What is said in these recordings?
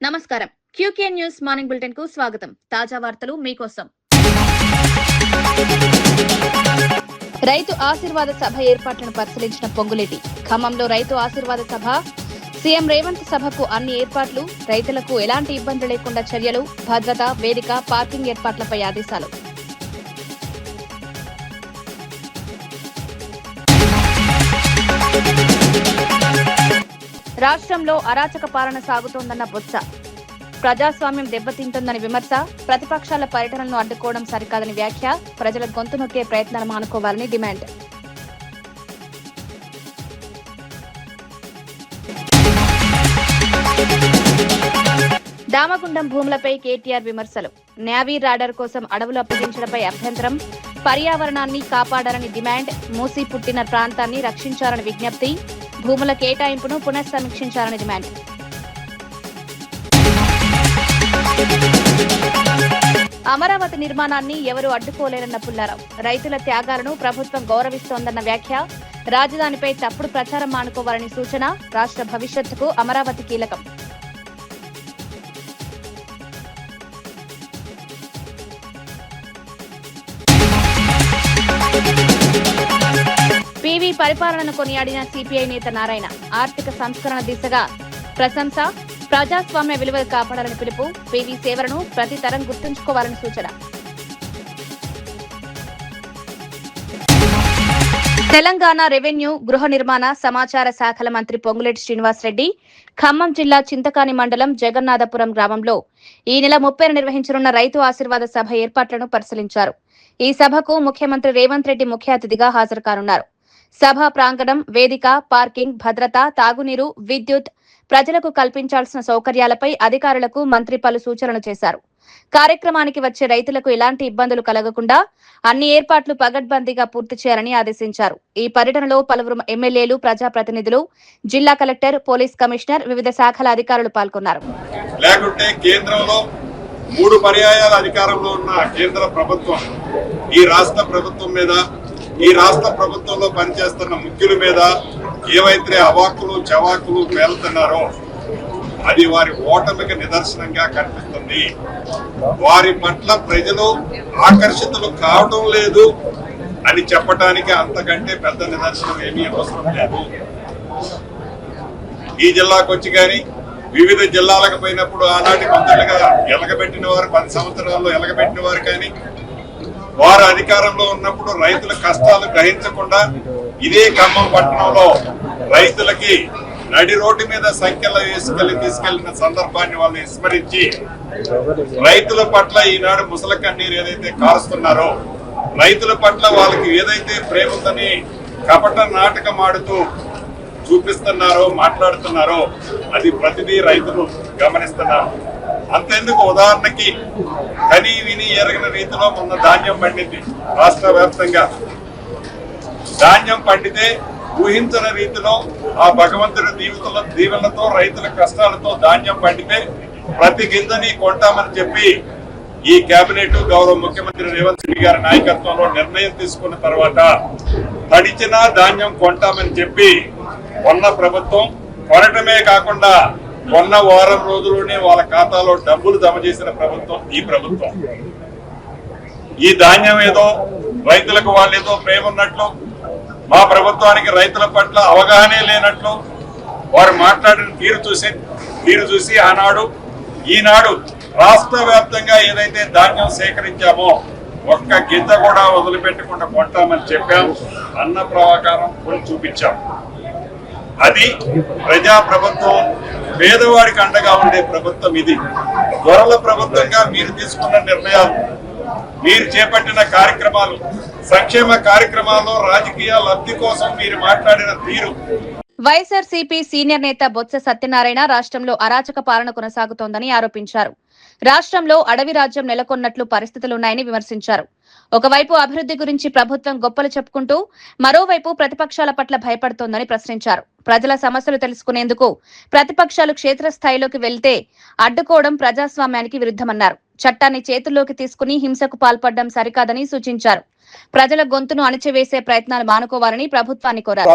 నమస్కారం. QK news morning bulletin కు స్వాగతం. తాజా వార్తలు మీకోసం. రైతు ఆశీర్వాద సభ ఏర్పాట్లను పరిశీలించిన పొంగులేటి. ఖమ్మంలో రైతు ఆశీర్వాద సభ, సీఎం రేవంత్ సభకు అన్ని ఏర్పాట్లు, రైతులకు ఎలాంటి ఇబ్బందులు లేకుండా చర్యలు, భద్రత, వేదిక, పార్కింగ్ ఏర్పాట్లపై ఆదేశాలు. రాష్ట్రంలో అరాచక పాలన సాగుతోందన్న బొత్స. ప్రజాస్వామ్యం దెబ్బతింటుందని విమర్శ, ప్రతిపక్షాల పర్యటనలను అడ్డుకోవడం సరికాదని వ్యాఖ్య, ప్రజల గొంతు నొక్కే ప్రయత్నాలు మానుకోవాలని డిమాండ్. దామగుండం భూములపై కేటీఆర్ విమర్శలు. నేవీ రాడార్ కోసం అడవులు అప్పగించడంపై అభ్యంతరం, పర్యావరణాన్ని కాపాడాలని డిమాండ్, మూసి పుట్టిన ప్రాంతాన్ని రక్షించాలని విజ్ఞప్తి, భూముల కేటాయింపును పునఃసమీక్షించాలని డిమాండ్. అమరావతి నిర్మాణాన్ని ఎవరూ అడ్డుకోలేరన్న పుల్లారావు. రైతుల త్యాగాలను ప్రభుత్వం గౌరవిస్తోందన్న వ్యాఖ్య, రాజధానిపై తప్పుడు ప్రచారం మానుకోవాలని సూచన, రాష్ట్ర భవిష్యత్తుకు అమరావతి కీలకం. పీవీ పరిపాలనను కొనియాడిన సిపిఐ నేత నారాయణ. ఆర్థిక సంస్కరణ దిశగా ప్రశంస, ప్రజాస్వామ్య విలువలు కాపాడాలని పిలుపు, పీవీ సేవలను ప్రతి తరం గుర్తుంచుకోవాలని సూచన. తెలంగాణ రెవెన్యూ, గృహ నిర్మాణ, సమాచార శాఖల మంత్రి పొంగులేటి శ్రీనివాసరెడ్డి ఖమ్మం జిల్లా చింతకాని మండలం జగన్నాథపురం గ్రామంలో ఈ నెల 30న నిర్వహించనున్న రైతు ఆశీర్వాద సభ ఏర్పాట్లను పరిశీలించారు. ఈ సభకు ముఖ్యమంత్రి రేవంత్ రెడ్డి ముఖ్య అతిథిగా హాజరు కానున్నారు. సభా ప్రాంగణం, వేదిక, పార్కింగ్, భద్రత, తాగునీరు, విద్యుత్, ప్రజలకు కల్పించాల్సిన సౌకర్యాలపై అధికారులకు మంత్రి పలు సూచనలు చేశారు. కార్యక్రమానికి వచ్చే రైతులకు ఎలాంటి ఇబ్బందులు కలగకుండా అన్ని ఏర్పాట్లు పగడ్బందీగా పూర్తి చేయాలని ఆదేశించారు. ఈ పర్యటనలో పలువురు ఎమ్మెల్యేలు, ప్రజాప్రతినిధులు, జిల్లా కలెక్టర్, పోలీస్ కమిషనర్, వివిధ శాఖల అధికారులు పాల్గొన్నారు. లేకుంటే కేంద్రంలో 3 పర్యాయాల అధికారంలో ఉన్న కేంద్ర ప్రభుత్వం ఈ రాష్ట్ర ప్రభుత్వం మీద, ఈ రాష్ట్ర ప్రభుత్వంలో పనిచేస్తున్న ముఖ్యుల మీద ఏవైతే అవాకులు చవాకులు పేలుతున్నారో అది వారి ఓటమికి నిదర్శనంగా కనిపిస్తుంది. వారి పట్ల ప్రజలు ఆకర్షితులు కావడం లేదు అని చెప్పడానికి అంతకంటే పెద్ద నిదర్శనం ఏమీ అవసరం లేదు. ఈ జిల్లాకు వచ్చి కానీ వివిధ జిల్లాలకు పోయినప్పుడు ఆనాటి మంత్రులుగా ఎలగబెట్టిన వారు, 10 సంవత్సరాల్లో ఎలగబెట్టిన వారు కానీ వారు అధికారంలో ఉన్నప్పుడు రైతుల కష్టాలు గ్రహించకుండా ఇదే ఖమ్మం పట్టణంలో రైతులకి నడి రోడ్డు మీద సంఖ్యలో తీసుకెళ్లిన సందర్భాన్ని వాళ్ళు విస్మరించి రైతుల పట్ల ఈనాడు ముసల కన్నీరు ఏదైతే కారుస్తున్నారో, రైతుల పట్ల వాళ్ళకి ఏదైతే ప్రేమ ఉందని కపట నాటకం ఆడుతూ చూపిస్తున్నారో, మాట్లాడుతున్నారో అది ప్రతిదీ రైతులు గమనిస్తున్నారు. అంతెందుకు, ఉదాహరణకి కని విని ఎరగిన రీతిలో మొన్న ధాన్యం పండింది. రాష్ట్ర వ్యాప్తంగా ధాన్యం పండితే ఊహించని రీతిలో ఆ భగవంతుడి దీవెనలతో రైతుల కష్టాలతో ధాన్యం పండితే ప్రతి గింజని కొంటామని చెప్పి ఈ కేబినెట్, గౌరవ ముఖ్యమంత్రి రేవంత్ రెడ్డి గారి నాయకత్వంలో నిర్ణయం తీసుకున్న తర్వాత తడిచిన ధాన్యం కొంటామని చెప్పి కొన్న ప్రభుత్వం, కొనటమే కాకుండా కొన్న వారం రోజుల్లోనే వాళ్ళ ఖాతాలో డబ్బులు జమ చేసిన ప్రభుత్వం ఈ ప్రభుత్వం. ఈ ధాన్యం ఏదో రైతులకు వాళ్ళేదో ప్రేమ ఉన్నట్లు, మా ప్రభుత్వానికి రైతుల పట్ల అవగాహనే లేనట్లు వారు మాట్లాడిన తీరు చూసి ఆనాడు ఈనాడు రాష్ట్ర వ్యాప్తంగా ఏదైతే ధాన్యం సేకరించామో ఒక్క గింజ కూడా వదిలిపెట్టకుండా కొంటామని చెప్పాం. అన్న ప్రకారం కొని చూపించాం. అది ప్రజా ప్రభుత్వం, పేదవాడికి అండగా ఉండే ప్రభుత్వం. ఇది దొరల ప్రభుత్వంగా మీరు తీసుకున్న నిర్ణయాలు, మీరు చేపట్టిన కార్యక్రమాలు, సంక్షేమ కార్యక్రమాల్లో రాజకీయ లబ్ధి కోసం మీరు మాట్లాడిన తీరు. వైఎస్ఆర్సీపీ సీనియర్ నేత బొత్స సత్యనారాయణ రాష్ట్రంలో అరాచక పాలన కొనసాగుతోందని ఆరోపించారు. రాష్ట్రంలో అడవి రాజ్యం నెలకొన్నట్లు పరిస్థితులున్నాయని విమర్శించారు. ఒకవైపు అభివృద్ధి గురించి ప్రభుత్వం గొప్పలు చెప్పుకుంటూ మరోవైపు ప్రతిపక్షాల పట్ల భయపడుతోందని ప్రశ్నించారు. ప్రజల సమస్యలు తెలుసుకునేందుకు ప్రతిపక్షాలు క్షేత్రస్థాయిలోకి వెళ్తే అడ్డుకోవడం ప్రజాస్వామ్యానికి విరుద్ధమన్నారు. చట్టాన్ని చేతుల్లోకి తీసుకుని హింసకు పాల్పడడం సరికాదని సూచించారు. ప్రజల గొంతును అణచివేసే ప్రయత్నాలు మానుకోవాలని ప్రభుత్వాన్ని కోరారు.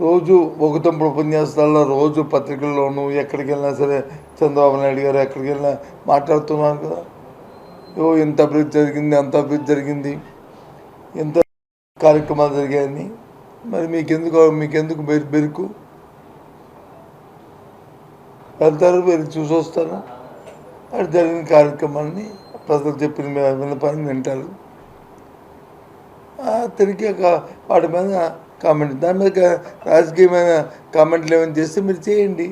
రోజు ఒకటంపుడు ఉపన్యాసాల్లో రోజు పత్రికల్లోనూ ఎక్కడికి వెళ్ళినా సరే చంద్రబాబు నాయుడు గారు ఎక్కడికి వెళ్ళినా మాట్లాడుతున్నారు కదా. ఇంత అభివృద్ధి జరిగింది, అంత అభివృద్ధి జరిగింది, ఎంత కార్యక్రమాలు జరిగాయని. మరి మీకెందుకు బెరుకు? వెళ్తారు, వెళ్ళి చూసి వస్తారు. అక్కడ జరిగిన కార్యక్రమాన్ని ప్రజలకు చెప్పిన విన్నపాన్ని వింటారు. తిరిగి వాటి మీద కామెంట్, దాని మీద రాజకీయమైన కామెంట్లు ఏమైనా చేస్తే మీరు చేయండి.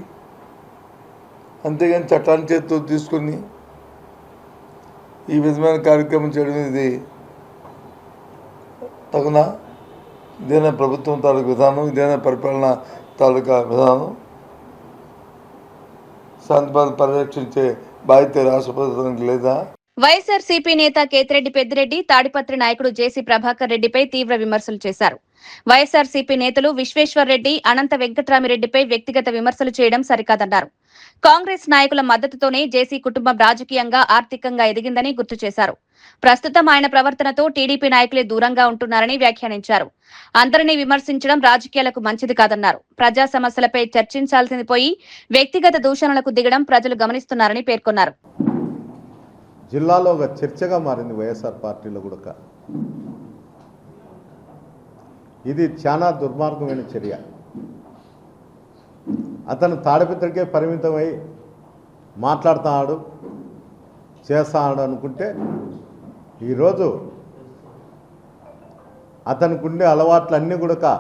అంతేగాని చట్టాన్ని చేతితో తీసుకుని ఈ విధమైన కార్యక్రమం చేయడం ఇది తగునా? ఇదేనా ప్రభుత్వం తాలూకు విధానం? ఇదేనా పరిపాలన తాలూకా విధానం? శాంతిభద్రతలు పరిరక్షించే బాధ్యత రాష్ట్ర ప్రభుత్వానికి లేదా? వైఎస్ఆర్సీపీ నేత కేతిరెడ్డి పెద్దిరెడ్డి, తాడిపత్రి నాయకుడు జేసీ ప్రభాకర్ రెడ్డిపై తీవ్ర విమర్శలు చేశారు. వైఎస్ఆర్సీపీ నేతలు విశ్వేశ్వర్ రెడ్డి, అనంత వెంకట్రామిరెడ్డిపై వ్యక్తిగత విమర్శలు చేయడం సరికాదన్నారు. కాంగ్రెస్ నాయకుల మద్దతుతోనే జేసీ కుటుంబం రాజకీయంగా, ఆర్థికంగా ఎదిగిందని గుర్తు చేశారు. ప్రస్తుతం ఆయన ప్రవర్తనతో టీడీపీ నాయకులే దూరంగా ఉంటున్నారని వ్యాఖ్యానించారు. అందరినీ విమర్శించడం రాజకీయాలకు మంచిది కాదన్నారు. ప్రజా సమస్యలపై చర్చించాల్సింది పోయి వ్యక్తిగత దూషణలకు దిగడం ప్రజలు గమనిస్తున్నారని పేర్కొన్నారు. జిల్లాలో ఒక చర్చగా మారింది వైఎస్ఆర్ పార్టీలో కూడా. ఇది చాలా దుర్మార్గమైన చర్య. అతను తాడిపత్రికే పరిమితమై మాట్లాడుతున్నాడు, చేస్తాడు అనుకుంటే ఈరోజు అతనికి ఉండే అలవాట్లన్నీ కూడా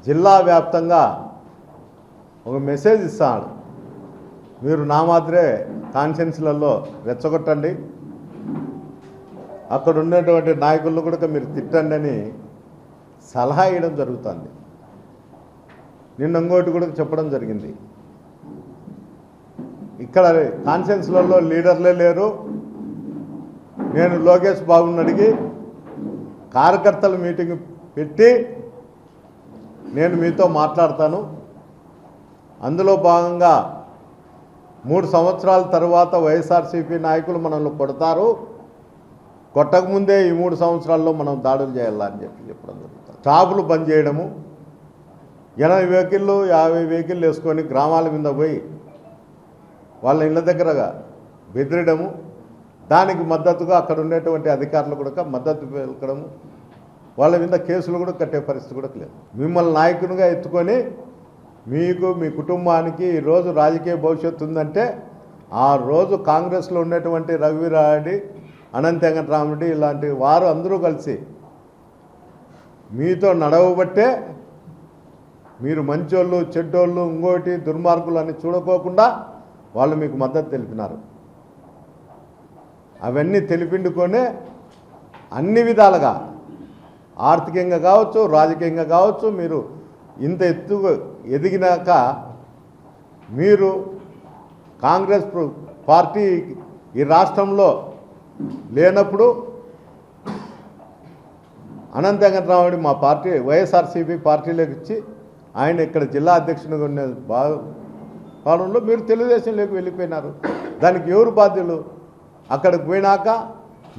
జిల్లా వ్యాప్తంగా ఒక మెసేజ్ ఇస్తాడు. మీరు నా మాదిరే కాన్ఫరెన్స్లలో రెచ్చగొట్టండి, అక్కడ ఉన్నటువంటి నాయకులను కూడా మీరు తిట్టండి అని సలహా ఇవ్వడం జరుగుతుంది. నిన్న ఇంకోటి కూడా చెప్పడం జరిగింది, ఇక్కడ కాన్ఫరెన్స్లలో లీడర్లే లేరు, నేను లోకేష్ బాబుని అడిగి కార్యకర్తల మీటింగ్ పెట్టి నేను మీతో మాట్లాడతాను, అందులో భాగంగా 3 సంవత్సరాల తర్వాత వైఎస్ఆర్సీపీ నాయకులు మనల్ని కొడతారు, కొట్టకముందే ఈ 3 సంవత్సరాల్లో మనం దాడులు చేయాలని చెప్పడం జరుగుతుంది. స్టాపులు బంద్ చేయడము, 80 వెహికళ్ళు 50 వెహికళ్ళు వేసుకొని గ్రామాల మీద పోయి వాళ్ళ ఇళ్ళ దగ్గరగా బెదిరడము, దానికి మద్దతుగా అక్కడ ఉండేటువంటి అధికారులు కూడా మద్దతు పలకడము, వాళ్ళ మీద కేసులు కూడా కట్టే పరిస్థితి కూడా లేదు. మిమ్మల్ని నాయకునిగా ఎత్తుకొని మీకు, మీ కుటుంబానికి ఈరోజు రాజకీయ భవిష్యత్తు ఉందంటే ఆ రోజు కాంగ్రెస్లో ఉండేటువంటి రఘువీరారెడ్డి, అనంత వెంకటరామరెడ్డి ఇలాంటి వారు అందరూ కలిసి మీతో నడవబట్టే మీరు మంచోళ్ళు, చెడ్డోళ్ళు, ఇంకోటి దుర్మార్గులు అని చూడకోకుండా వాళ్ళు మీకు మద్దతు తెలిపినారు. అవన్నీ తెలిపిండుకొనే అన్ని విధాలుగా ఆర్థికంగా కావచ్చు, రాజకీయంగా కావచ్చు, మీరు ఇంత ఎత్తుగా ఎదిగినాక మీరు కాంగ్రెస్ పార్టీ ఈ రాష్ట్రంలో లేనప్పుడు అనంత వెంకటరామరెడ్డి మా పార్టీ వైఎస్ఆర్సీపీ పార్టీలోకి ఇచ్చి ఆయన ఇక్కడ జిల్లా అధ్యక్షునిగా ఉన్న కాలంలో మీరు తెలుగుదేశంలోకి వెళ్ళిపోయినారు. దానికి ఎవరు బాధ్యులు? అక్కడికి పోయినాక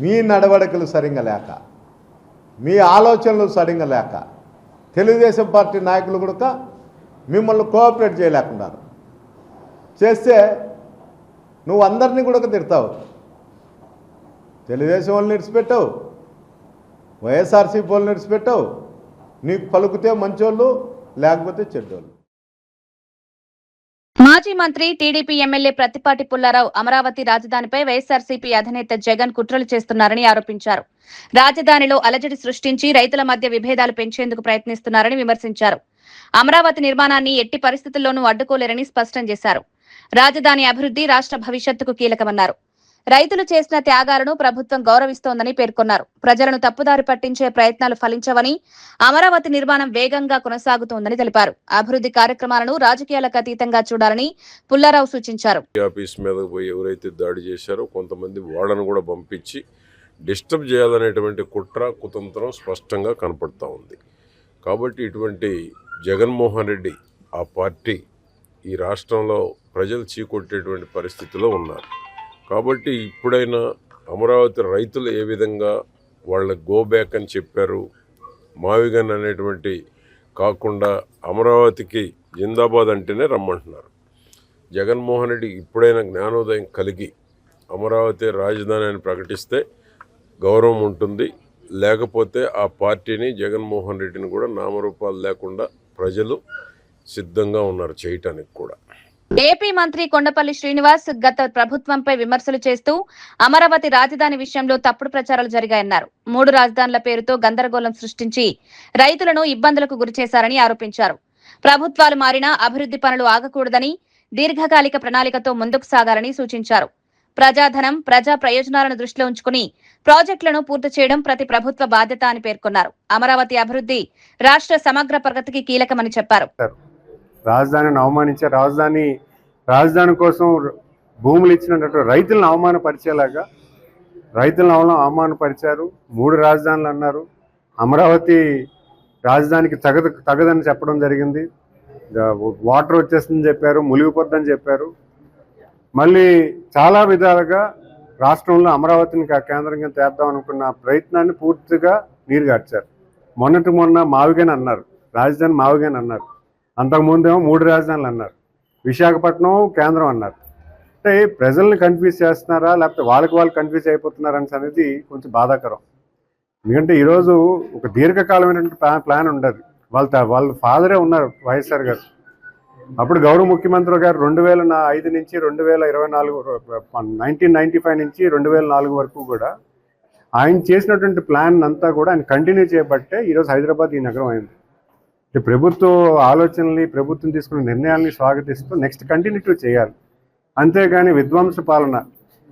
మీ నడవడికలు సరిగ్గా లేక, మీ ఆలోచనలు సరిగ్గా లేక తెలుగుదేశం పార్టీ నాయకులు కూడా మిమ్మల్ని కోఆపరేట్ చేయలేకున్నారు. చేస్తే నువ్వు అందరినీ కూడా తిడతావు, తెలుగుదేశం వాళ్ళని విడిచిపెట్టావు, వైఎస్ఆర్సీపీ వాళ్ళని విడిచిపెట్టావు, నీకు పలుకుతే మంచోళ్ళు లేకపోతే చెడ్డోళ్ళు. మాజీ మంత్రి టీడీపీ ఎమ్మెల్యే ప్రత్తిపాటి పుల్లారావు అమరావతి రాజధానిపై వైఎస్ఆర్సీపీ అధినేత జగన్ కుట్రలు చేస్తున్నారని ఆరోపించారు. రాజధానిలో అలజడి సృష్టించి రైతుల మధ్య విభేదాలు పెంచేందుకు ప్రయత్నిస్తున్నారని విమర్శించారు. అమరావతి నిర్మాణాన్ని ఎట్టి పరిస్థితుల్లోనూ అడ్డుకోలేరని స్పష్టం చేశారు. రాజధాని అభివృద్ధి రాష్ట్ర భవిష్యత్తుకు కీలకమన్నారు. రైతులు చేసిన త్యాగాలను ప్రభుత్వం గౌరవిస్తోందని పేర్కొన్నారు. ప్రజలను తప్పుదారి పట్టించే ప్రయత్నాలు ఫలించవని, అమరావతి నిర్మాణం వేగంగా కొనసాగుతోందని తెలిపారు. అభివృద్ధి కార్యక్రమాలను రాజకీయాలకు అతీతంగా చూడాలని పుల్లారావు సూచించారు. ఆఫీస్ మీద పోయి ఎవరైతే దాడి చేశారో కొంతమంది వాళ్ళను కూడా పంపించి డిస్టర్బ్ చేయాలనేటువంటి కుట్ర కుతంత్రం స్పష్టంగా కనపడతా ఉంది. కాబట్టి ఇటువంటి జగన్మోహన్ రెడ్డి ఆ పార్టీ ఈ రాష్ట్రంలో ప్రజలు చీకొట్టేటువంటి పరిస్థితిలో ఉన్నారు. కాబట్టి ఇప్పుడైనా అమరావతి రైతులు ఏ విధంగా వాళ్ళ గో బ్యాక్ అని చెప్పారు, మావిగన్ అనేటువంటి కాకుండా అమరావతికి జిందాబాద్ అంటేనే రమ్మంటున్నారు. జగన్మోహన్ రెడ్డి ఇప్పుడైనా జ్ఞానోదయం కలిగి అమరావతి రాజధాని అని ప్రకటిస్తే గౌరవం ఉంటుంది. లేకపోతే ఆ పార్టీని జగన్మోహన్ రెడ్డిని కూడా నామరూపాలు లేకుండా ప్రజలు సిద్ధంగా ఉన్నారు చేయటానికి కూడా. ఏపీ మంత్రి కొండపల్లి శ్రీనివాస్ గత ప్రభుత్వంపై విమర్శలు చేస్తూ అమరావతి రాజధాని విషయంలో తప్పుడు ప్రచారాలు జరిగాయన్నారు. 3 రాజధానుల పేరుతో గందరగోళం సృష్టించి రైతులను ఇబ్బందులకు గురిచేశారని ఆరోపించారు. ప్రభుత్వాలు మారినా అభివృద్ధి పనులు ఆగకూడదని, దీర్ఘకాలిక ప్రణాళికతో ముందుకు సాగాలని సూచించారు. ప్రజాధనం, ప్రజా ప్రయోజనాలను దృష్టిలో ఉంచుకుని ప్రాజెక్టులను పూర్తి చేయడం ప్రతి ప్రభుత్వ బాధ్యత అని పేర్కొన్నారు. అమరావతి అభివృద్ధి రాష్ట్ర సమగ్ర ప్రగతికి కీలకమని చెప్పారు. రాజధానిని అవమానించే రాజధాని కోసం భూములు ఇచ్చినట్టు రైతులను అవమానపరిచేలాగా రైతులను అవమానపరిచారు. 3 రాజధానులు అన్నారు. అమరావతి రాజధానికి తగదని చెప్పడం జరిగింది. వాటర్ వచ్చేస్తుందని చెప్పారు, మునిగిపోద్దని చెప్పారు. మళ్ళీ చాలా విధాలుగా రాష్ట్రంలో అమరావతిని కేంద్రంగా తేద్దాం అనుకున్న ప్రయత్నాన్ని పూర్తిగా నీరుగార్చారు. మొన్న మావిగాని అన్నారు, రాజధాని మావిగాని అన్నారు. అంతకుముందేమో 3 రాజధానులు అన్నారు. విశాఖపట్నం కేంద్రం అన్నారు. అంటే ప్రజల్ని కన్ఫ్యూజ్ చేస్తున్నారా, లేకపోతే వాళ్ళు కన్ఫ్యూజ్ అయిపోతున్నారా అనేది కొంచెం బాధాకరం. ఎందుకంటే ఈరోజు ఒక దీర్ఘకాలమైనటువంటి ప్లాన్ ఉండదు. వాళ్ళ ఫాదరే ఉన్నారు వైఎస్ఆర్ గారు. అప్పుడు గౌరవ ముఖ్యమంత్రి గారు 2005 నుంచి 2024 1995 నుంచి 2004 వరకు కూడా ఆయన చేసినటువంటి ప్లాన్ అంతా కూడా ఆయన కంటిన్యూ చేయబట్టే ఈరోజు హైదరాబాద్ ఈ నగరం అయింది. ప్రభుత్వ ఆలోచనల్ని, ప్రభుత్వం తీసుకున్న నిర్ణయాల్ని స్వాగతిస్తూ నెక్స్ట్ కంటిన్యూ చేయాలి. అంతేగాని విధ్వంస పాలన,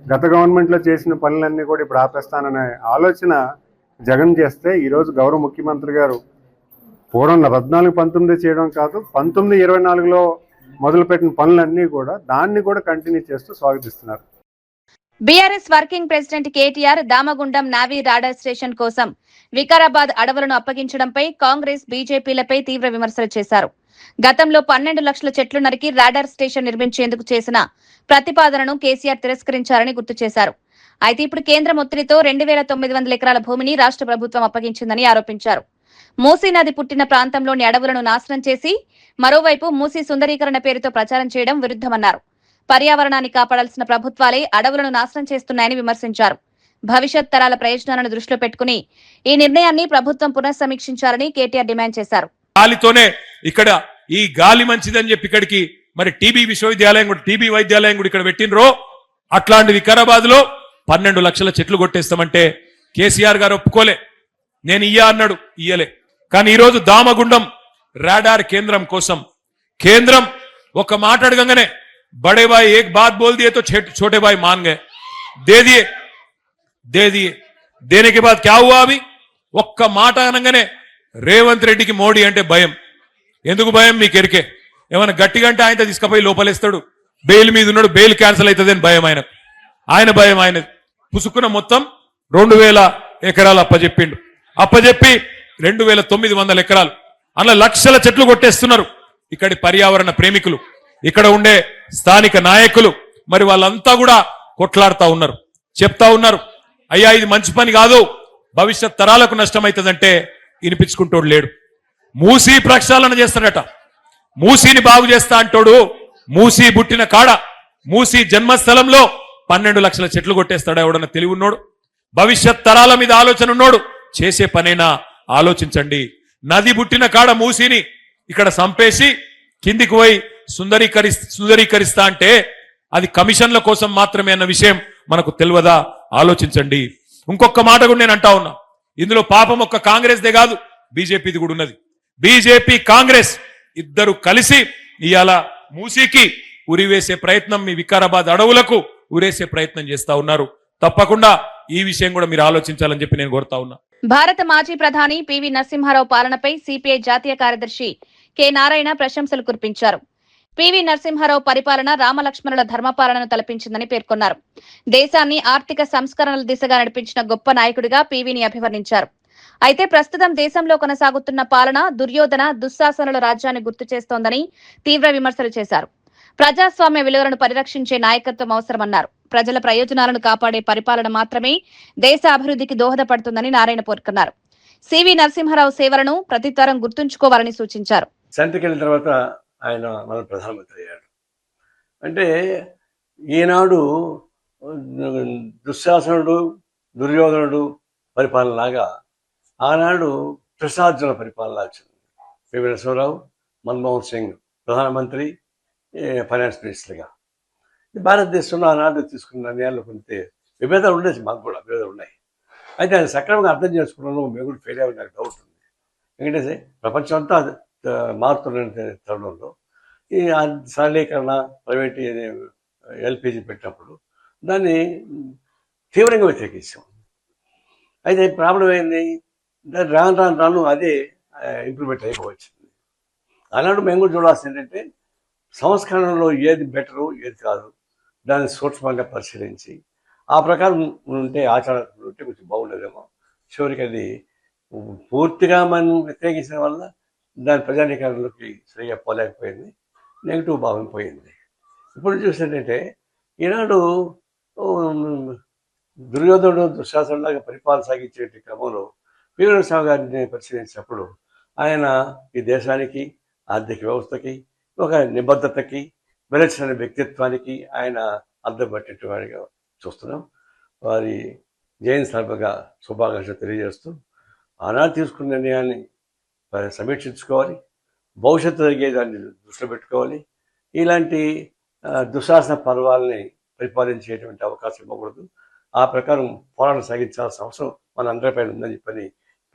గత గవర్నమెంట్లో చేసిన పనులన్నీ కూడా ఇప్పుడు ఆపేస్తాననే ఆలోచన జగన్ చేస్తే ఈరోజు గౌరవ ముఖ్యమంత్రి గారు పూర్వం 14-19 చేయడం కాదు, 19-24లో మొదలుపెట్టిన పనులన్నీ కూడా దాన్ని కూడా కంటిన్యూ చేస్తూ స్వాగతిస్తున్నారు. BRS working president KTR Damagundam navy radar station కోసం వికారాబాద్ అడవులను అప్పగించడంపై కాంగ్రెస్, బీజేపీలపై తీవ్ర విమర్శలు చేశారు. గతంలో 12 లక్షల చెట్లు నరికి రాడార్ స్టేషన్ నిర్మించేందుకు చేసిన ప్రతిపాదనను కేసీఆర్ తిరస్కరించారని గుర్తు చేశారు. అయితే ఇప్పుడు కేంద్రం ఒత్తిడితో 2900 ఎకరాల భూమిని రాష్ట్ర ప్రభుత్వం అప్పగించిందని ఆరోపించారు. మూసీ నది పుట్టిన ప్రాంతంలోని అడవులను నాశనం చేసి మరోవైపు మూసీ సుందరీకరణ పేరుతో ప్రచారం చేయడం విరుద్ధమన్నారు. పర్యావరణాన్ని కాపాడాల్సిన ప్రభుత్వాలే అడవులను నాశనం చేస్తున్నాయని విమర్శించారు. భవిష్యత్ తరాల ప్రయోజనాలను దృష్టిలో పెట్టుకుని ఈ నిర్ణయాన్ని ప్రభుత్వం పునఃసమీక్షించాలని కేటీఆర్ డిమాండ్ చేశారు. గాలితోనే ఇక్కడ ఈ గాలి మంచిదని చెప్పి ఇక్కడికి మరి టీబీ వైద్యాలయం కూడా ఇక్కడ పెట్టినరో అట్లాంటి వికారాబాద్ లో 12 లక్షల చెట్లు కొట్టేస్తామంటే కేసీఆర్ గారు ఒప్పుకోలే. నేను అన్నాడు, ఇయ్యలే. కానీ ఈరోజు దామగుండం రాడార్ కేంద్రం కోసం కేంద్రం ఒక మాట అడగంగానే बड़े भाई एक बात बोल दिए तो छोटे भाई मान गए, दे दिए देने के बाद क्या हुआ? अभी ఒక్క మాట అనగానే రేవంత్ రెడ్డికి మోడీ అంటే భయం. ఎందుకు భయం? మీకు ఎరికే. ఏమైనా గట్టిగా అంటే ఆయన తీసుకుపోయి లోపలేస్తాడు, బెయిల్ మీద ఉన్నాడు, బెయిల్ క్యాన్సిల్ అవుతుంది అని భయం ఆయన భయం. ఆయన పుసుకున్న మొత్తం 2000 ఎకరాలు అప్పజెప్పి 2900 ఎకరాలు అలా లక్షల చెట్లు కొట్టేస్తున్నారు. ఇక్కడి పర్యావరణ ప్రేమికులు, ఇక్కడ ఉండే స్థానిక నాయకులు మరి వాళ్ళంతా కూడా కొట్లాడుతూ ఉన్నారు, చెప్తా ఉన్నారు, అయ్యా ఇది మంచి పని కాదు, భవిష్యత్ తరాలకు నష్టమైతుందంటే వినిపించుకుంటోడు లేడు. మూసీ ప్రక్షాళన చేస్తాడట, మూసీని బాగు చేస్తా అంటోడు. మూసీ పుట్టిన కాడ, మూసీ జన్మస్థలంలో 12 లక్షల చెట్లు కొట్టేస్తాడు ఎవడన్నా తెలివి ఉన్నోడు? భవిష్యత్ తరాల మీద ఆలోచన ఉన్నోడు చేసే పనైనా ఆలోచించండి. నది పుట్టిన కాడ మూసీని ఇక్కడ సంపేసి కిందికి పోయి సుందరీకరిస్తా అంటే అది కమిషన్ల కోసం మాత్రమే అన్న విషయం మనకు తెలియదా? ఆలోచించండి. ఇంకొక మాట కూడా నేను అంటా ఉన్నా, ఇందులో పాపం ఒక్క కాంగ్రెస్ దే కాదు, బీజేపీది కూడా ఉన్నది. బీజేపీ కాంగ్రెస్ ఇద్దరు కలిసి ఇవాళ మూసీకి ఉరివేసే ప్రయత్నం, మీ వికారాబాద్ అడవులకు ఉరేసే ప్రయత్నం చేస్తా ఉన్నారు. తప్పకుండా ఈ విషయం కూడా మీరు ఆలోచించాలని చెప్పి నేను కోరుతా ఉన్నా. భారత మాజీ ప్రధాని పివి నరసింహారావు పాలనపై సిపిఐ జాతీయ కార్యదర్శి కె నారాయణ ప్రశంసలు కురిపించారు. పివి నరసింహారావు పరిపాలన రామలక్ష్మణుల ధర్మపాలనను తలపించిందని పేర్కొన్నారు. దేశాన్ని ఆర్థిక సంస్కరణల దిశగా నడిపించిన గొప్ప నాయకుడిగా పివిని అభివర్ణించారు. అయితే ప్రస్తుతం దేశంలో కొనసాగుతున్న పాలన దుర్యోధన దుశ్శాసనుల రాజ్యాన్ని గుర్తు చేస్తోందని తీవ్ర విమర్శలు చేశారు. ప్రజాస్వామ్య విలువలను పరిరక్షించే నాయకత్వం అవసరమన్నారు. ప్రజల ప్రయోజనాలను కాపాడే పరిపాలన మాత్రమే దేశ అభివృద్ధికి దోహదపడుతుందని నారాయణ పేర్కొన్నారు. సివి నరసింహారావు సేవలను ప్రతితరం గుర్తుంచుకోవాలని సూచించారు. సెంటర్కి వెళ్ళిన తర్వాత ఆయన మన ప్రధానమంత్రి అయ్యాడు. అంటే ఈనాడు దుశ్శాసనుడు దుర్యోధనుడు పరిపాలనలాగా ఆనాడు కృష్ణార్జున పరిపాలన వచ్చింది. పివి నరసింహారావు, మన్మోహన్ సింగ్ ప్రధానమంత్రి, ఫైనాన్స్ మినిస్టర్గా. భారతదేశంలో ఆనాడు తీసుకున్న నిర్ణయాలు కొంత విభేదాలు ఉండేది, మాకు కూడా విభేదాలు ఉన్నాయి. అయితే ఆయన సక్రమంగా అర్థం చేసుకున్నాను, మేము కూడా ఫెయిల్ అయ్యి నాకు డౌట్ ఉంది. ఎందుకంటే ప్రపంచం అంతా మారుతున్న తరుణంలో ఈ సరళీకరణ, ప్రైవేట్ ఎల్పిజి పెట్టినప్పుడు దాన్ని తీవ్రంగా వ్యతిరేకించాం. అయితే ప్రాబ్లం ఏంది, రాను రాను రాను అదే ఇంప్లిమెంట్ అయిపోవచ్చింది. ఆనాడు మేము కూడా చూడాల్సింది ఏంటంటే సంస్కరణలో ఏది బెటరు ఏది కాదు దాన్ని సూక్ష్మంగా పరిశీలించి ఆ ప్రకారం ఉంటే ఆచరణ ఉంటే కొంచెం బాగుండేదేమో. చివరికి అది పూర్తిగా మనం వ్యతిరేకించడం వల్ల దాని ప్రజానీకరణలోకి సరిగా పోలేకపోయింది, నెగిటివ్ భావం పోయింది. ఇప్పుడు చూసినట్టయితే ఈనాడు దుర్యోధనుడు దుశ్శాసనులాగా పరిపాలన సాగించే క్రమంలో పివి నరసింహారావు గారిని పరిశీలించినప్పుడు ఆయన ఈ దేశానికి, ఆర్థిక వ్యవస్థకి, ఒక నిబద్ధతకి, విలక్షణ వ్యక్తిత్వానికి ఆయన అర్థం పట్టేట్టు వాడిగా చూస్తున్నాం. వారి జయంతి సందర్భంగా శుభాకాంక్షలు తెలియజేస్తూ ఆనాడు తీసుకున్న నిర్ణయాన్ని సమీక్షించుకోవాలి, భవిష్యత్తు జరిగేదాన్ని దృష్టిలో పెట్టుకోవాలి. ఇలాంటి దుశ్శాసన పర్వాలని పరిపాలించేటువంటి అవకాశం ఇవ్వకూడదు. ఆ ప్రకారం పోరాటం సాగించాల్సిన అవసరం మన అందరిపైన ఉందని చెప్పని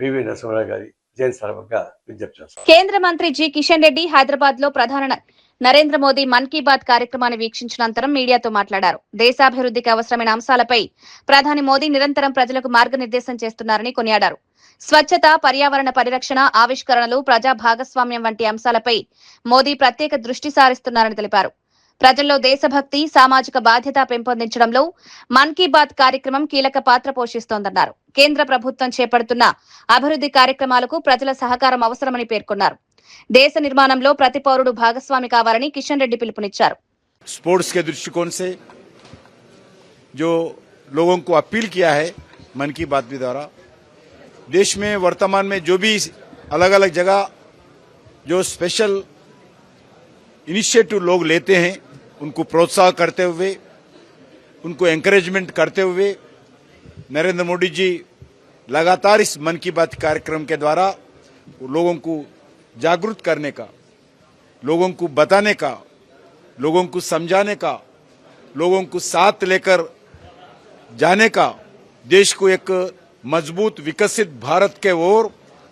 పివి నరసింహారావు గారి జయంతి సందర్భంగా విజ్ఞప్తి చేస్తారు. కేంద్ర మంత్రి జి కిషన్ రెడ్డి హైదరాబాద్ లో ప్రధాని నరేంద్ర మోదీ మన్ కీ బాత్ కార్యక్రమాన్ని వీక్షించిన అనంతరం మీడియాతో మాట్లాడారు. దేశాభివృద్ధికి అవసరమైన అంశాలపై ప్రధాని మోదీ నిరంతరం ప్రజలకు మార్గనిర్దేశం చేస్తున్నారని కొనియాడారు. స్వచ్ఛత, పర్యావరణ పరిరక్షణ, ఆవిష్కరణలు, ప్రజా భాగస్వామ్యం వంటి అంశాలపై మోదీ ప్రత్యేక దృష్టి సారిస్తున్నారని తెలిపారు. ప్రజల్లో దేశభక్తి, సామాజిక బాధ్యత పెంపొందించడంలో మన్ కీ బాత్ కార్యక్రమం కీలక పాత్ర పోషిస్తోందన్నారు. కేంద్ర ప్రభుత్వం చేపడుతున్న అభివృద్ధి కార్యక్రమాలకు ప్రజల సహకారం అవసరమని పేర్కొన్నారు. దేశ నిర్మాణంలో ప్రతి పౌరుడు భాగస్వామి కావాలని కిషన్ రెడ్డి పిలుపునిచ్చారు. स्पोर्ट्स के दृष्टिकोण से जो लोगों को अपील किया है मन की बात भी द्वारा, देश में वर्तमान में जो भी अलग अलग जगह जो स्पेशल इनिशिएटिव लोग लेते हैं उनको प्रोत्साहन करते हुए, उनको एनकरेजमेंट करते हुए नरेंद्र मोदी जी लगातार इस मन की बात कार्यक्रम के द्वारा लोगों को जागरूक करने का, लोगों को बताने का, लोगों को समझाने का, लोगों को साथ लेकर जाने का, देश को एक मजबूत विकसित भारत के ओर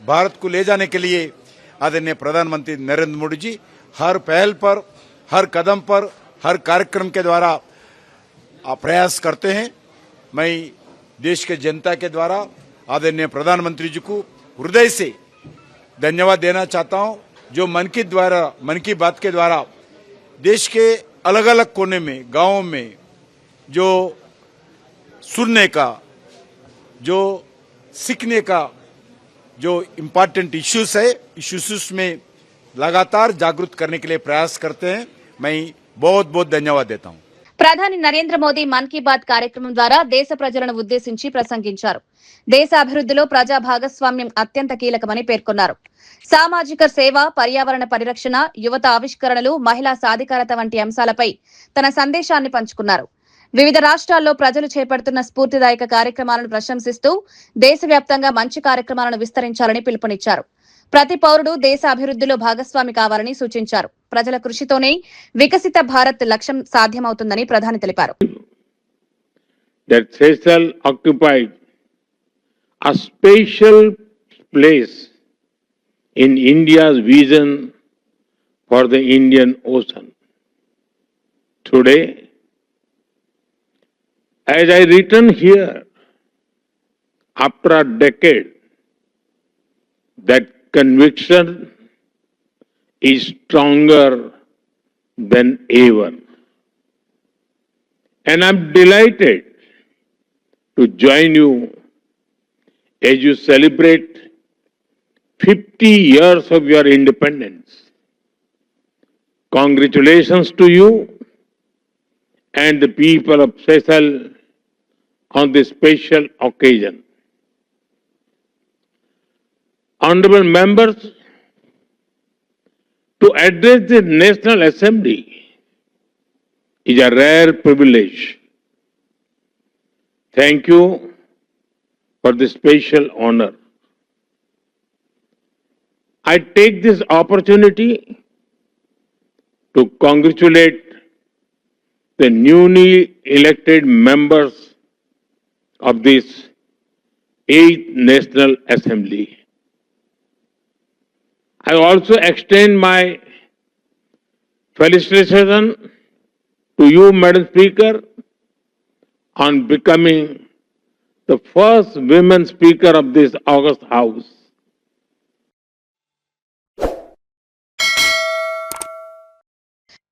भारत को ले जाने के लिए आदरणीय प्रधानमंत्री नरेंद्र मोदी जी हर पहल पर, हर कदम पर, हर कार्यक्रम के द्वारा प्रयास करते हैं। मैं देश के जनता के द्वारा आदरणीय प्रधानमंत्री जी को हृदय से धन्यवाद देना चाहता हूं, जो मन की बात के द्वारा देश के अलग अलग कोने में, गांवों में जो सुनने का, जो सीखने का जो इम्पोर्टेंट इश्यूज है, इश्यूज में लगातार जागरूक करने के लिए प्रयास करते हैं। मैं बहुत बहुत धन्यवाद देता हूं। ప్రధాని నరేంద్ర మోదీ మన్ కీ బాత్ కార్యక్రమం ద్వారా దేశ ప్రజలను ఉద్దేశించి ప్రసంగించారు. దేశ అభివృద్ధిలో ప్రజా భాగస్వామ్యం అత్యంత కీలకమని పేర్కొన్నారు. సామాజిక సేవ, పర్యావరణ పరిరక్షణ, యువత ఆవిష్కరణలు, మహిళా సాధికారత వంటి అంశాలపై తన సందేశాన్ని పంచుకున్నారు. వివిధ రాష్ట్రాల్లో ప్రజలు చేపడుతున్న స్ఫూర్తిదాయక కార్యక్రమాలను ప్రశంసిస్తూ దేశవ్యాప్తంగా మంచి కార్యక్రమాలను విస్తరించాలని పిలుపునిచ్చారు. ప్రతి పౌరుడు దేశ అభివృద్ధిలో భాగస్వామి కావాలని సూచించారు. ప్రజల కృషితోనే వికసిత భారత్ లక్ష్యం సాధ్యమవుతుందని ప్రధాని తెలిపారు. That Seychelles occupied a special place in India's vision for the Indian Ocean. Today, as I return here after a decade, that conviction is stronger than ever. And I'm delighted to join you as you celebrate 50 years of your independence. Congratulations to you and the people of Seychelles on this special occasion. honorable members, to address the National Assembly is a rare privilege. Thank you for this special honor. I take this opportunity to congratulate the newly elected members of this 8th National Assembly. I also extend my felicitation to you, Madam Speaker, on becoming the first women Speaker of this august House.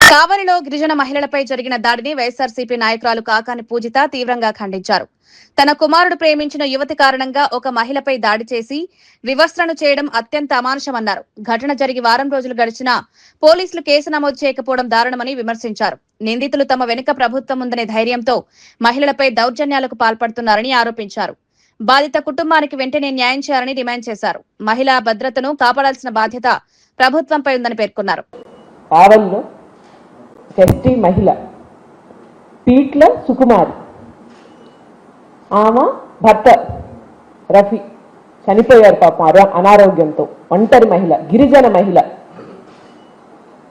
కావలిలో గిరిజన మహిళలపై జరిగిన దాడిని వైఎస్ఆర్సీపీ నాయకురాలు కాకాని పూజిత తీవ్రంగా ఖండించారు. తన కుమారుడు ప్రేమించిన యువతి కారణంగా ఒక మహిళపై దాడి చేసి వివస్త్రను చేయడం అత్యంత అమానుషమన్నారు. ఘటన జరిగి వారం రోజులు గడిచినా పోలీసులు కేసు నమోదు చేయకపోవడం దారుణమని విమర్శించారు. నిందితులు తమ వెనుక ప్రభుత్వం ఉందనే ధైర్యంతో మహిళలపై దౌర్జన్యాలకు పాల్పడుతున్నారని ఆరోపించారు. బాధిత కుటుంబానికి వెంటనే న్యాయం చేయాలని డిమాండ్ చేశారు. మహిళా భద్రతను కాపాడాల్సిన బాధ్యత ప్రభుత్వంపై ఉందని పేర్కొన్నారు. ఎస్టీ మహిళ పీట్ల సుకుమారి, ఆమె భర్త రఫీ చనిపోయారు పాపం అనారోగ్యంతో. ఒంటరి మహిళ, గిరిజన మహిళ,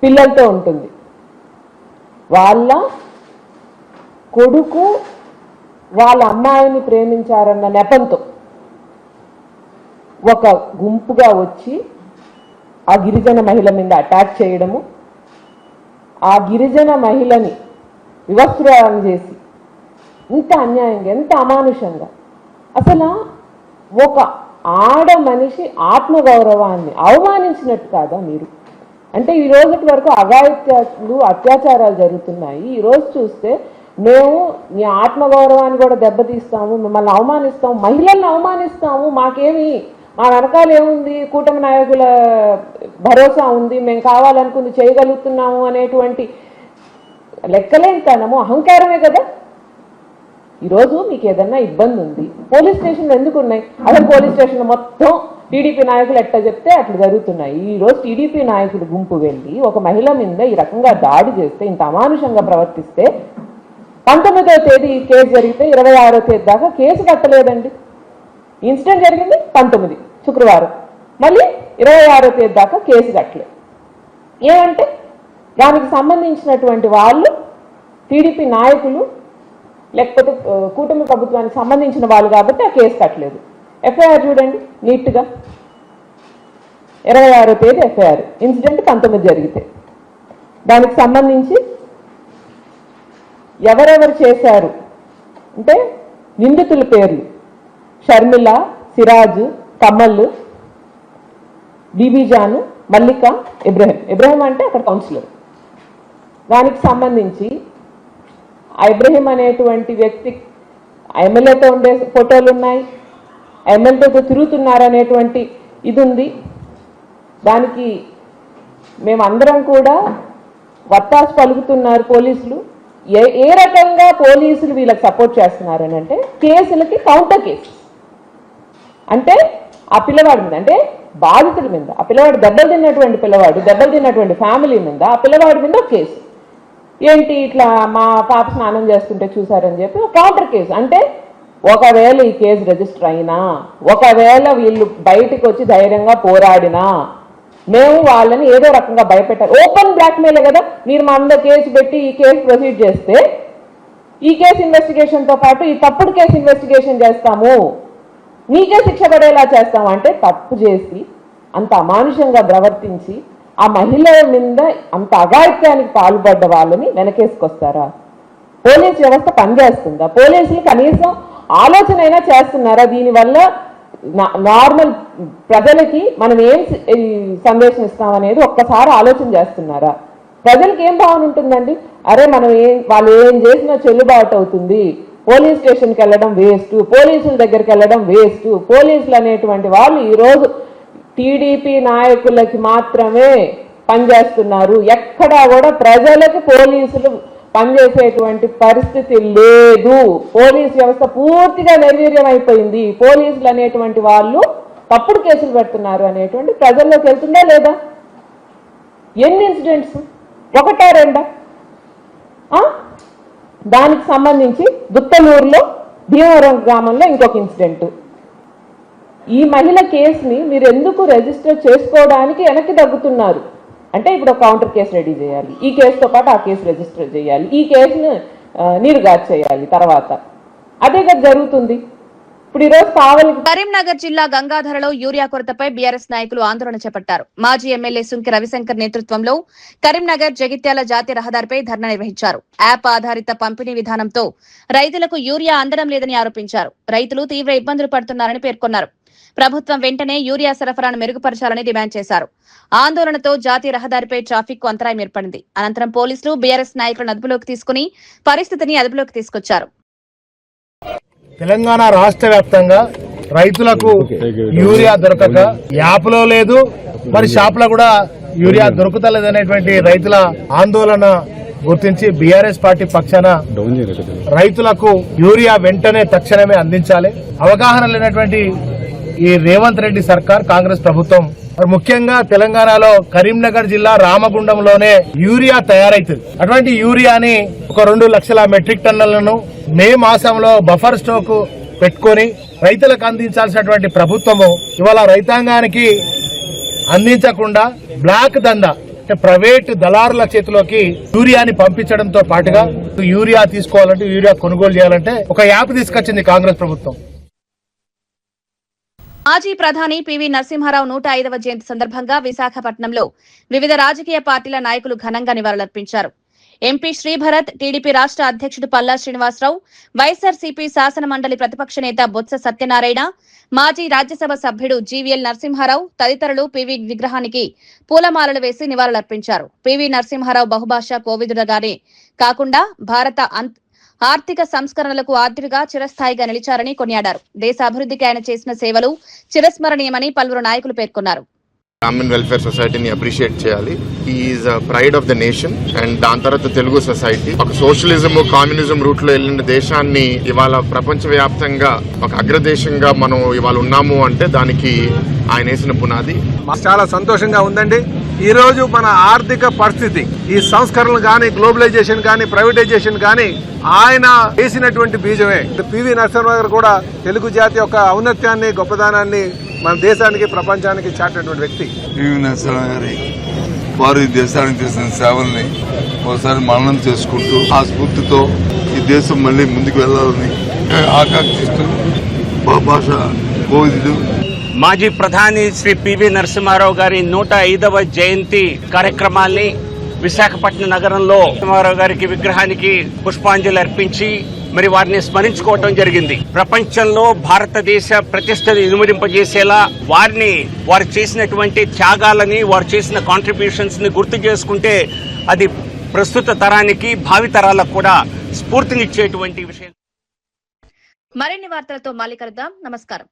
పిల్లలతో ఉంటుంది. వాళ్ళ కొడుకు వాళ్ళ అమ్మాయిని ప్రేమించారన్న నెపంతో ఒక గుంపుగా వచ్చి ఆ గిరిజన మహిళ మీద అటాక్ చేయడము, ఆ గిరిజన మహిళని వివస్త్రాలను చేసి ఇంత అన్యాయంగా, ఎంత అమానుషంగా, అసలు ఒక ఆడ మనిషి ఆత్మగౌరవాన్ని అవమానించినట్టు కాదా మీరు? అంటే ఈ రోజు వరకు అఘాయిత్యాలు, అత్యాచారాలు జరుగుతున్నాయి. ఈరోజు చూస్తే మేము మీ ఆత్మగౌరవాన్ని కూడా దెబ్బతీస్తాము, మిమ్మల్ని అవమానిస్తాము, మహిళల్ని అవమానిస్తాము, మాకేమి మా వెనకాల ఏముంది, కూటమి నాయకుల భరోసా ఉంది, మేము కావాలనుకుంది చేయగలుగుతున్నాము అనేటువంటి లెక్కలేనితనము, అహంకారమే కదా. ఈరోజు మీకు ఏదన్నా ఇబ్బంది ఉంది, పోలీస్ స్టేషన్లు ఎందుకు ఉన్నాయి? అసలు పోలీస్ స్టేషన్లో మొత్తం టీడీపీ నాయకులు ఎట్లా చెప్తే అట్లా జరుగుతున్నాయి. ఈరోజు టీడీపీ నాయకులు గుంపు వెళ్ళి ఒక మహిళ మీద ఈ రకంగా దాడి చేస్తే, ఇంత అమానుషంగా ప్రవర్తిస్తే 19వ తేదీ కేసు జరిగితే 26వ తేదీ దాకా కేసు కట్టలేదండి. ఇన్సిడెంట్ జరిగింది 19 శుక్రవారం, మళ్ళీ 26వ తేదీ దాకా కేసు కట్టలేదు. ఏమంటే దానికి సంబంధించినటువంటి వాళ్ళు టీడీపీ నాయకులు లేకపోతే కూటమి ప్రభుత్వానికి సంబంధించిన వాళ్ళు కాబట్టి ఆ కేసు కట్టలేదు. ఎఫ్ఐఆర్ చూడండి నీట్గా, 26వ తేదీ ఎఫ్ఐఆర్, ఇన్సిడెంట్ 19 జరిగితే దానికి సంబంధించి ఎవరెవరు చేశారు అంటే నిందితుల పేర్లు షర్మిల, సిరాజు, కమల్, బీబీజాను, మల్లిక, ఇబ్రహీం అంటే అక్కడ కౌన్సిలర్. దానికి సంబంధించి ఇబ్రహీం అనేటువంటి వ్యక్తి ఎమ్మెల్యేతో ఉండే ఫోటోలు ఉన్నాయి, ఎమ్మెల్యేతో తిరుగుతున్నారనేటువంటి ఇది ఉంది. దానికి మేమందరం కూడా వత్తాసు పలుకుతున్నారు పోలీసులు. ఏ రకంగా పోలీసులు వీళ్ళకి సపోర్ట్ చేస్తున్నారు అని అంటే కేసులకి కౌంటర్ కేసు, అంటే ఆ పిల్లవాడి మీద, అంటే బాధితుల మీద, ఆ పిల్లవాడు దెబ్బలు తిన్నటువంటి పిల్లవాడు, దెబ్బలు తిన్నటువంటి ఫ్యామిలీ మీద, ఆ పిల్లవాడి మీద ఒక కేసు. ఏంటి ఇట్లా మా పాప స్నానం చేస్తుంటే చూసారని చెప్పి ఒక కౌంటర్ కేసు. అంటే ఒకవేళ ఈ కేసు రిజిస్టర్ అయినా, ఒకవేళ వీళ్ళు బయటికి వచ్చి ధైర్యంగా పోరాడినా మేము వాళ్ళని ఏదో రకంగా భయపెట్టారు. ఓపెన్ బ్లాక్మెయిల్ కదా, మీరు మా మీద కేసు పెట్టి ఈ కేసు ప్రొసీడ్ చేస్తే ఈ కేసు ఇన్వెస్టిగేషన్తో పాటు ఈ తప్పుడు కేసు ఇన్వెస్టిగేషన్ చేస్తాము, నీకే శిక్ష పడేలా చేస్తాము అంటే తప్పు చేసి అంత అమానుషంగా ప్రవర్తించి ఆ మహిళ మీద అంత అఘాయిత్యానికి పాల్పడ్డ వాళ్ళని వెనకేసుకొస్తారా? పోలీస్ వ్యవస్థ పనిచేస్తుందా? పోలీసులు కనీసం ఆలోచన అయినా చేస్తున్నారా? దీనివల్ల నార్మల్ ప్రజలకి మనం ఏం సందేశం ఇస్తామనేది ఒక్కసారి ఆలోచన చేస్తున్నారా? ప్రజలకి ఏం భావన ఉంటుందండి? అరే మనం వాళ్ళు ఏం చేసినా చెల్లుబాటు అవుతుంది, పోలీస్ స్టేషన్కి వెళ్ళడం వేస్ట్, పోలీసుల దగ్గరికి వెళ్ళడం వేస్ట్. పోలీసులు అనేటువంటి వాళ్ళు ఈరోజు టీడీపీ నాయకులకి మాత్రమే పనిచేస్తున్నారు. ఎక్కడా కూడా ప్రజలకు పోలీసులు పనిచేసేటువంటి పరిస్థితి లేదు. పోలీస్ వ్యవస్థ పూర్తిగా నిర్వీర్యం అయిపోయింది. పోలీసులు అనేటువంటి వాళ్ళు తప్పుడు కేసులు పెడుతున్నారు అనేటువంటి ప్రజల్లోకి వెళ్తుందా లేదా? ఎన్ని ఇన్సిడెంట్స్, ఒకటా రెండా? దానికి సంబంధించి దుత్తలూరులో భీమవరం గ్రామంలో ఇంకొక ఇన్సిడెంట్. ఈ మహిళ కేసుని మీరు ఎందుకు రిజిస్టర్ చేసుకోవడానికి వెనక్కి తగ్గుతున్నారు అంటే, ఇప్పుడు ఒక కౌంటర్ కేసు రెడీ చేయాలి, ఈ కేసుతో పాటు ఆ కేసు రిజిస్టర్ చేయాలి, ఈ కేసును నీరుగార్చి చేయాలి, తర్వాత అదే కదా జరుగుతుంది. ఇప్పుడు ఈరోజు కావాలి. కరీంనగర్ జిల్లా గంగాధరలో యూరియా కొరతపై బీఆర్ఎస్ నాయకులు ఆందోళన చేపట్టారు. మాజీ ఎమ్మెల్యే సుంకి రవిశంకర్ నేతృత్వంలో కరీంనగర్ జగిత్యాల జాతీయ రహదారిపై ధర్నా నిర్వహించారు. యాప్ ఆధారిత పంపిణీ విధానంతో రైతులకు యూరియా అందడం లేదని ఆరోపించారు. రైతులు తీవ్ర ఇబ్బందులు పడుతున్నారని పేర్కొన్నారు. ప్రభుత్వం వెంటనే యూరియా సరఫరాను మెరుగుపరచాలని డిమాండ్ చేశారు. ఆందోళనతో జాతీయ రహదారిపై ట్రాఫిక్ కు అంతరాయం ఏర్పడింది. అనంతరం పోలీసులు బీఆర్ఎస్ నాయకులను అదుపులోకి తీసుకుని పరిస్థితిని అదుపులోకి తీసుకొచ్చారు. తెలంగాణ రాష్ట్ర వ్యాప్తంగా రైతులకు యూరియా దొరకక యాప్లో లేదు, మరి షాపులో కూడా యూరియా దొరుకుతలేదనేటువంటి రైతుల ఆందోళన గుర్తించి బీఆర్ఎస్ పార్టీ పక్షాన రైతులకు యూరియా వెంటనే తక్షణమే అందించాలి. అవగాహన లేనటువంటి ఈ రేవంత్ రెడ్డి సర్కార్, కాంగ్రెస్ ప్రభుత్వం ముఖ్యంగా తెలంగాణలో కరీంనగర్ జిల్లా రామగుండంలోనే యూరియా తయారైతుంది. అటువంటి యూరియాని ఒక 2 లక్షల మెట్రిక్ టన్నులను మే మాసంలో బఫర్ స్టాక్ పెట్టుకొని రైతులకు అందించాల్సినటువంటి ప్రభుత్వము ఇవాళ రైతాంగానికి అందించకుండా బ్లాక్ దందా అంటే ప్రైవేట్ దళారుల చేతిలోకి యూరియాని పంపించడంతో పాటుగా యూరియా తీసుకోవాలంటే, యూరియా కొనుగోలు చేయాలంటే ఒక యాప్ తీసుకొచ్చింది కాంగ్రెస్ ప్రభుత్వం. మాజీ ప్రధాని పివి నరసింహారావు 105వ జయంతి సందర్భంగా విశాఖపట్నంలో వివిధ రాజకీయ పార్టీల నాయకులు ఘనంగా నివాళులర్పించారు. ఎంపీ శ్రీభరత్, టీడీపీ రాష్ట్ర అధ్యక్షుడు పల్లా శ్రీనివాసరావు, వైఎస్ఆర్సీపీ శాసన మండలి ప్రతిపక్ష నేత బొత్స సత్యనారాయణ, మాజీ రాజ్యసభ సభ్యుడు జీవీఎల్ నరసింహారావు తదితరులు పివి విగ్రహానికి పూలమాలలు వేసి నివాళులర్పించారు. పివి నరసింహారావు బహుభాషా కోవిదుడుగానే కాకుండా భారత ఆర్థిక సంస్కరణలకు ఆర్థిగా చిరస్థాయిగా నిలిచారని కొనియాడారు. దేశ అభివృద్ధికి ఆయన చేసిన సేవలు చిరస్మరణీయమని పలువురు నాయకులు పేర్కొన్నారు. బ్రాహ్మణ్ వెల్ఫేర్ సొసైటీని అప్రిషియేట్ చేయాలి. Is pride of the nation. And దాని తర్వాత తెలుగు సొసైటీ ఒక సోషలిజం, కమ్యూనిజం రూట్ లో వెళ్ళిన దేశాన్ని ఇవాళ ప్రపంచవ్యాప్తంగా ఒక అగ్రదేశంగా మనం ఇవాళ ఉన్నాము అంటే దానికి ఆయన వేసిన పునాది. చాలా సంతోషంగా ఉందండి. ఈ రోజు మన ఆర్థిక పరిస్థితి, ఈ సంస్కరణలు కానీ, గ్లోబలైజేషన్ కానీ, ప్రైవేటైజేషన్ కానీ ఆయన వేసినటువంటి బీజమే. పివి నరసింహారావు గారు కూడా తెలుగు జాతి యొక్క ఔన్నత్యాన్ని, గొప్పదనాన్ని మన దేశానికి, ప్రపంచానికి చాటినటువంటి వ్యక్తి. పివి నరసింహారావు గారి వారు ఈ దేశానికి చేసిన సేవల్ని ఒకసారి మననం చేసుకుంటూ ఆ స్ఫూర్తితో ఈ దేశం మళ్ళీ ముందుకు వెళ్లాలని ఆకాంక్షిస్తూ భాష కోవిదుడు మాజీ ప్రధాని శ్రీ పివి నరసింహారావు గారి 105వ జయంతి కార్యక్రమాల్ని విశాఖపట్నం నగరంలో నరసింహారావు గారికి విగ్రహానికి పుష్పాంజలి అర్పించి మరి వారిని స్మరించుకోవటం జరిగింది. ప్రపంచంలో భారతదేశ ప్రతిష్టను ఇనుమడింపజేసేలా వారు చేసినటువంటి త్యాగాలని, వారు చేసిన కాంట్రిబ్యూషన్స్ ని గుర్తు చేసుకుంటే అది ప్రస్తుత తరానికి, భావి తరాలకు కూడా స్ఫూర్తినిచ్చేటువంటి విషయం. మరిన్ని వార్తలతో మళ్ళీ కలుద్దాం. నమస్కారం.